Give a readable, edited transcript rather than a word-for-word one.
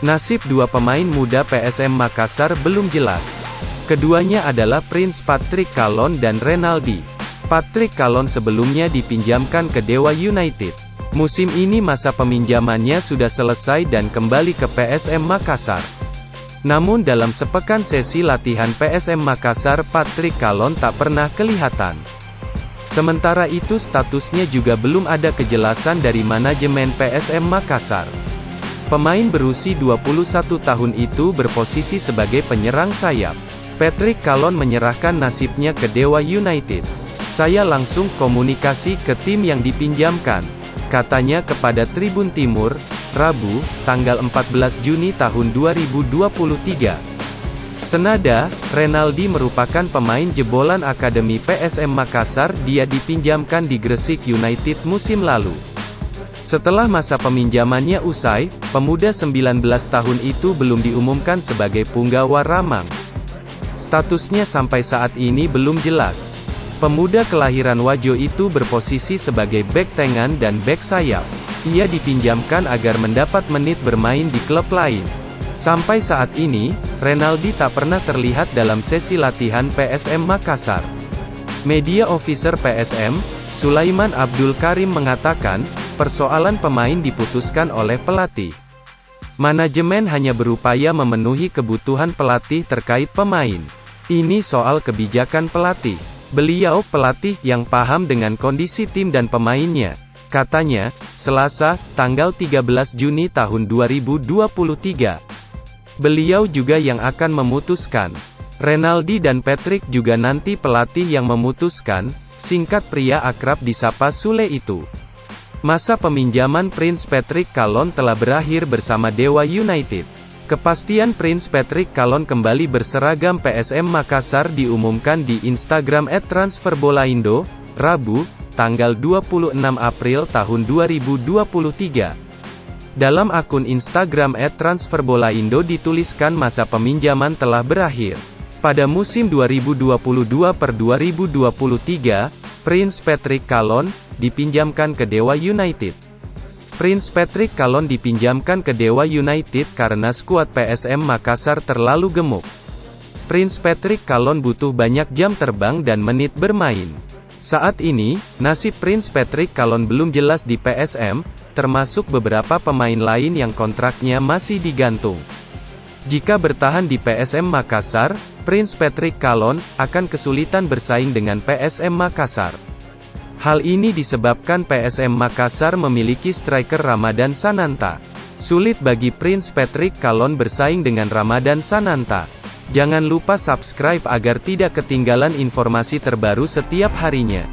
Nasib dua pemain muda PSM Makassar belum jelas. Keduanya adalah Prince Patrick Kallon dan Renaldi. Patrick Kallon sebelumnya dipinjamkan ke Dewa United. Musim ini masa peminjamannya sudah selesai dan kembali ke PSM Makassar. Namun dalam sepekan sesi latihan PSM Makassar, Patrick Kallon tak pernah kelihatan. Sementara itu statusnya juga belum ada kejelasan dari manajemen PSM Makassar. Pemain berusia 21 tahun itu berposisi sebagai penyerang sayap. Patrick Kallon menyerahkan nasibnya ke Dewa United. "Saya langsung komunikasi ke tim yang dipinjamkan," katanya kepada Tribun Timur, Rabu, tanggal 14 Juni tahun 2023. Senada, Renaldi merupakan pemain jebolan Akademi PSM Makassar. Dia dipinjamkan di Gresik United musim lalu. Setelah masa peminjamannya usai, pemuda 19 tahun itu belum diumumkan sebagai punggawa Ramang. Statusnya sampai saat ini belum jelas. Pemuda kelahiran Wajo itu berposisi sebagai bek tengah dan bek sayap. Ia dipinjamkan agar mendapat menit bermain di klub lain. Sampai saat ini, Renaldi tak pernah terlihat dalam sesi latihan PSM Makassar. Media officer PSM, Sulaiman Abdul Karim mengatakan, persoalan pemain diputuskan oleh pelatih. Manajemen hanya berupaya memenuhi kebutuhan pelatih terkait pemain. Ini soal kebijakan pelatih. Beliau pelatih yang paham dengan kondisi tim dan pemainnya, katanya, Selasa, tanggal 13 Juni tahun 2023. Beliau juga yang akan memutuskan. Renaldi dan Patrick juga nanti pelatih yang memutuskan, singkat pria akrab disapa Sule itu. Masa peminjaman Prince Patrick Kallon telah berakhir bersama Dewa United. Kepastian Prince Patrick Kallon kembali berseragam PSM Makassar diumumkan di Instagram @transferbolaindo, Rabu, tanggal 26 April tahun 2023. Dalam akun Instagram @transferbolaindo dituliskan masa peminjaman telah berakhir. Pada musim 2022/2023, Prince Patrick Kallon dipinjamkan ke Dewa United. Prince Patrick Kallon dipinjamkan ke Dewa United karena skuad PSM Makassar terlalu gemuk. Prince Patrick Kallon butuh banyak jam terbang dan menit bermain. Saat ini, nasib Prince Patrick Kallon belum jelas di PSM, termasuk beberapa pemain lain yang kontraknya masih digantung. Jika bertahan di PSM Makassar, Prince Patrick Kallon akan kesulitan bersaing dengan PSM Makassar. Hal ini disebabkan PSM Makassar memiliki striker Ramadan Sananta. Sulit bagi Prince Patrick Kallon bersaing dengan Ramadan Sananta. Jangan lupa subscribe agar tidak ketinggalan informasi terbaru setiap harinya.